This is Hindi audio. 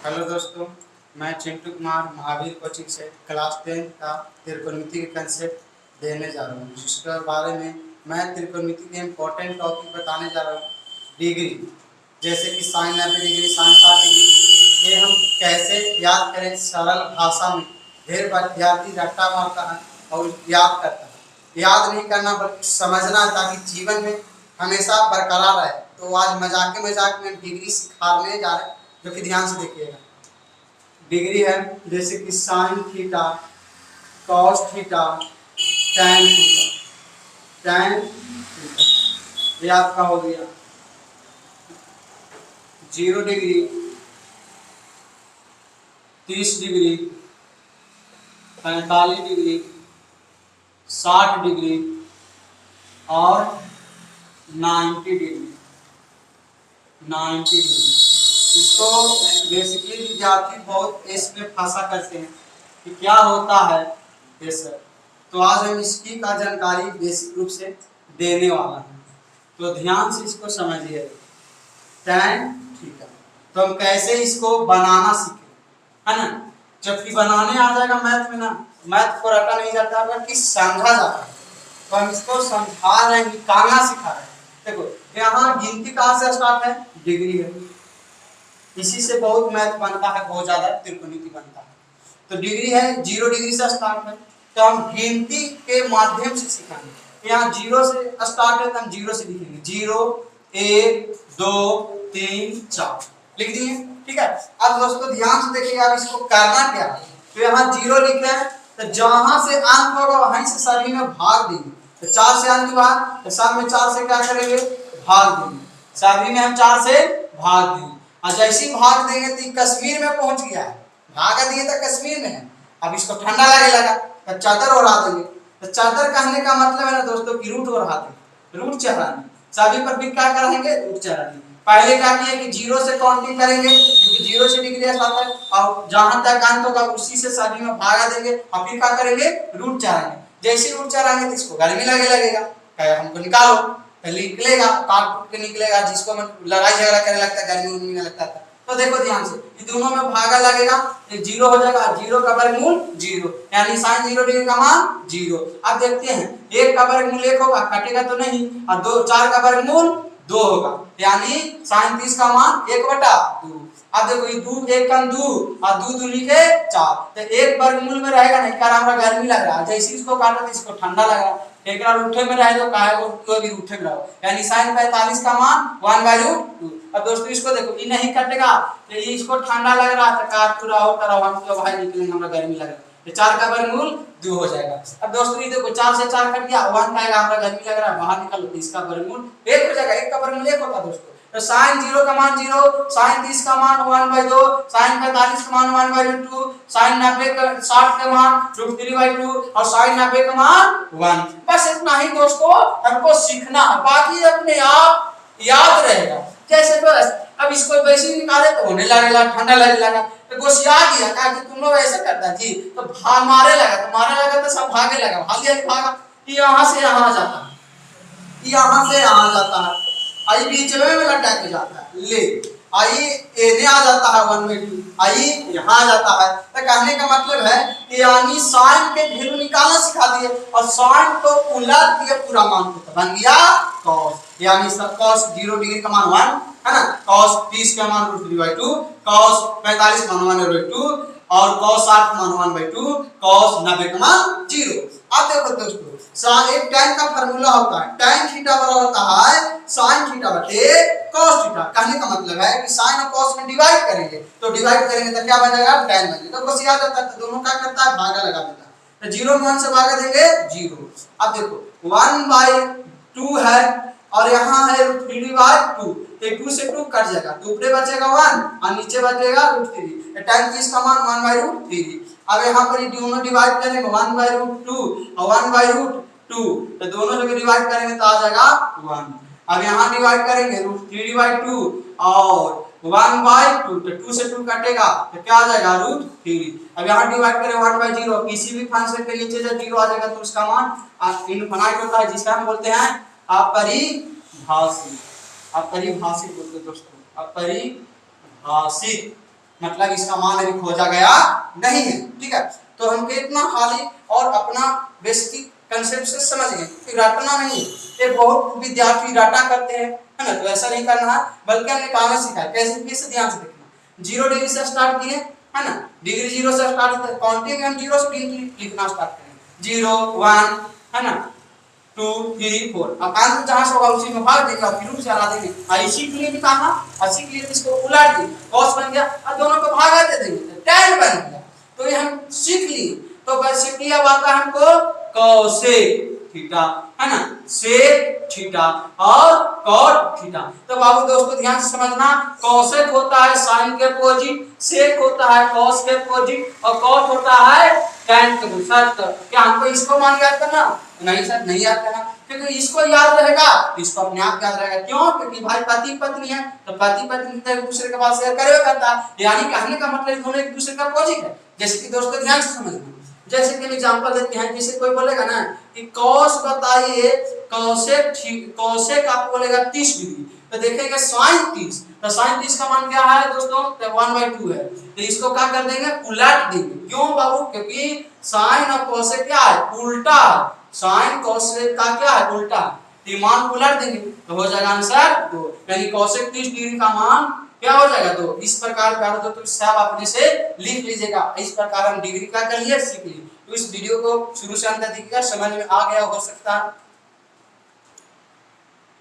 हेलो दोस्तों, मैं चिंटू कुमार महावीर कोचिंग से क्लास 10 का त्रिकोणमिति के कंसेप्ट देने जा रहा हूँ, जिसके बारे में मैं त्रिकोणमिति के इम्पोर्टेंट टॉपिक बताने जा रहा हूँ। डिग्री, जैसे कि साइन 90 डिग्री, साइन 60 डिग्री, ये हम कैसे याद करें सरल भाषा में। ढेर बार विद्यार्थी रट्टा मारता है और याद करता है। याद नहीं करना बल्कि समझना, ताकि जीवन में हमेशा बरकरार रहे। तो आज मजाक में डिग्री सिखाने जा रहे हैं, जो कि ध्यान से देखिएगा। डिग्री है जैसे कि sine theta, cos theta, tan theta. Tan theta ये आपका हो गया 0 डिग्री, 30 डिग्री, 45 डिग्री, 60 डिग्री और 90 डिग्री। इसको बेसिकली विद्यार्थी बहुत इसमें फंसा करते हैं कि क्या होता है ये सर। तो आज हम इसकी का जानकारी बेसिक रूप से देने वाला हैं, तो ध्यान से इसको समझिए। टैन थीटा, तो हम कैसे इसको बनाना सीखें, है ना। जबकि बनाने आ जाएगा मैथ में ना, मैथ को रटा नहीं जाता बल्कि समझा जाता है। तो हम इसको समझा रहे हैं, निकालना सिखा रहे हैं। देखो यहाँ गिनती कहाँ से स्टार्ट है, डिग्री है। इसी से बहुत मैथ बनता है, बहुत ज्यादा त्रिकोणमिति बनता है। तो डिग्री है 0 डिग्री से स्टार्ट है, तो हम गिनती के माध्यम से सीखेंगे। यहाँ 0 से स्टार्ट है तो हम 0 से लिखेंगे। 0 1 2 3 4 लिख दिए, ठीक है। अब दोस्तों ध्यान से देखिए, अब इसको करना क्या है। तो यहाँ 0 लिखे हैं, तो जहां से अंक होगा वहीं से सभी में भाग देंगे। तो 4 से अंक भाग, तो सब में 4 से क्या करेंगे, भाग देंगे। सभी में हम 4 से भाग देंगे। और जैसे ही भाग देंगे तो कश्मीर में पहुंच गया है, भाग दिए तो कश्मीर में है। अब इसको ठंडा लगे लगा तो चादर ओढ़ा देंगे। तो चादर कहने का मतलब है ना दोस्तों कि रूट ओढ़ा देंगे, रूट चढ़ाने। सभी पर भी क्या करेंगे, रूट चढ़ाने। पहले क्या किया कि 0 से काउंटिंग करेंगे, क्योंकि 0 से डिग्री आता है, और जहां तक अंत होगा उसी से सभी में भागा देंगे। और फिर क्या करेंगे, रूट चढ़ाएंगे। जैसे रूट चढ़ाएंगे तो इसको गर्मी लगेगा, हमको निकालो, निकलेगा, काट के निकलेगा। जिसको लड़ाई झगड़ा करने लगता है, गर्मी उर्मी में लगता है। तो देखो ध्यान से, ये दोनों में भागा लगेगा, ये 0 हो जाएगा। 0 का वर्गमूल 0, यानी साइन 0 डिग्री का मान 0। अब देखते हैं, 1 का वर्गमूल 1 होगा, कटेगा तो नहीं। और 2 4 का वर्गमूल 2 होगा, यानी साइन 30 का मान 1/2। अब देखो ये 2 1 कम 2 और 2 दूनी के 4, तो 1 वर्गमूल में रहेगा नहीं, कारण हमरा गर्मी लग रहा है। जैसे इसको काटा तो इसको ठंडा लग रहा है। एक रूठे में रहे तो काहे को भी रूठे में रहो, यानी sin 45 का मान 1/2। अब दोस्तों इसको देखो, ये नहीं कटेगा, तो ये इसको ठंडा लग रहा है, तो काट पूरा हो तरह हम तो भाई निकलेंगे, हमरा गर्मी लग रहा है। तो 4 का वर्गमूल 2 हो जाएगा। अब दोस्तों ये देखो 4 से 4 कट गया, 1 आएगा, हमरा गर्मी लग रहा है, बाहर निकालो तो इसका वर्गमूल 1 हो जाएगा। 1 का वर्गमूल 1 होता है दोस्तों। तो sin 0 का मान 0, sin 30 का मान 1/2, sin 45 का मान 1/2, sin 90 का 60 का मान √3/2 और sin 90 का मान 1। बस इतना ही दोस्तों हमको सीखना है, बाकी अपने आप याद रहेगा। कैसे बस अब इसको वैसे ही निकाले तो होने लगेगा, ठंडा लगने लगा, तो गोसिया गया कहा कि तुम लोग ऐसे करता जी, तो भाग मारे लगा, तो मारे लगा तो सब भागे लगा, भागा, यहाँ से यहाँ जाता है, यहाँ से यहाँ जाता है, आई बीच में लटा के जाता है, ले आई एने आ जाता है 1/2, आई यहाँ आ जाता है। तो कहने का मतलब है कि यानी साइन के वैल्यू निकालना सिखा दिए और साइन को उलट दिए पूरा मान को, तो बन गया cos। यानी सब cos 0 डिग्री का मान 1 है ना, cos 30 का मान √3/2, cos 45 का मान 1/2 और cos 60 का मान 1/2, cos 90 का मान 0। अब देखो दोस्तों, एक tan का फार्मूला होता है, tan थीटा बराबर होता है sin थीटा बटे cos थीटा। कहने का मतलब है कि sin और cos में डिवाइड करेंगे, तो डिवाइड करेंगे तो क्या बनेगा, tan बनेगा। तो बस याद रखता है, दोनों क्या करता है, भागा लगा देता है। तो 0 में 1 से भागा देंगे 0। अब देखो 1/2 है और यहाँ है √3/2, तो 2 से 2 कट जाएगा, तो ऊपर बचेगा 1 और नीचे बचेगा √3। tan 30 का मान 1/√3। अब यहाँ पर ये दोनों डिवाइड करेंगे 1/√2 और 1/√2, तो दोनों जगह डिवाइड करेंगे तो आ जाएगा 1। अब यहाँ डिवाइड करेंगे √3/2 और 1/2, तो 2 से 2 कटेगा तो क्या आ जाएगा √3। अब यहाँ डिवाइड करें 1/0, किसी भी फंक्शन के नीचे जब 0 आ जाएगा तो उसका मान इनफिनिट होता है, जिसका हम बोलते हैं अपरिभाषित। अपरिभाषित बोलते हैं दोस्तों, अपरिभाषित। मतलब इसका मान अभी खोजा गया नहीं है। ठीक है, तो हमको इतना खाली और अपना बेसिक कंसेप्ट से समझ गए कि रटना नहीं है। ये बहुत विद्यार्थी रटा करते हैं, है ना, तो ऐसा नहीं करना है, बल्कि हमने काम सिखाया कैसे, कैसे ध्यान से देखना। 0 डिग्री से स्टार्ट किए, है ना, डिग्री 0 से स्टार्ट होता है, काउंटिंग हम 0 से लिखना स्टार्ट करेंगे, 0 1, है ना, 2 3 4, अब आंसर जहां से होगा उसी में भाग देंगे और फिर उसे हटा देंगे। इसी के लिए भी काम है, इसी के लिए इसको उलट देंगे, cos बन गया और दोनों को भागा दे देंगे, tan बन गया। तो ये हम सीख लिए। तो बेसिकली अब आता है हमको cosec थीटा, है ना, sec थीटा और cot थीटा। तो बाबू दोस्तों ध्यान से समझना, cosec होता है sin के अपोजिट, sec होता है cos के अपोजिट और cot होता है tan के अपोजिट। क्या हमको इसको मान याद करना? नहीं सर, नहीं याद करना, क्योंकि इसको याद रहेगा इसको अपने आप याद रहेगा। क्यों? क्योंकि भाई पति पत्नी है, तो पति पत्नी तो एक दूसरे के पास शेयर करेगा करता है, यानी कहने का मतलब दोनों एक दूसरे का अपोजिट है। जैसे कि दोस्तों ध्यान से समझना, जैसे कि हम एग्जांपल देते हैं, जैसे कोई बोलेगा ना कि cos बताइए, cosec आपको बोलेगा 30 डिग्री, तो देखेंगे sin 30, तो sin 30 का मान क्या है दोस्तों? 1/2 है। तो इसको क्या कर देंगे? उलट देंगे। क्यों बाबू? क्योंकि sin और cosec क्या है? उल्टा। sin cosec का क्या है? उल्टा। तो मान उलट देंगे तो हो जाएगा आंसर 2, यानी cosec 30 डिग्री का मान क्या हो जाएगा? 2। इस प्रकार प्यारे दोस्तों सब अपने से लिख लीजिएगा। इस प्रकार हम डिग्री का कर लिए, सीख लिए। तो इस वीडियो को शुरू से अंत तक देखिएगा, समझ में आ गया हो सकता है।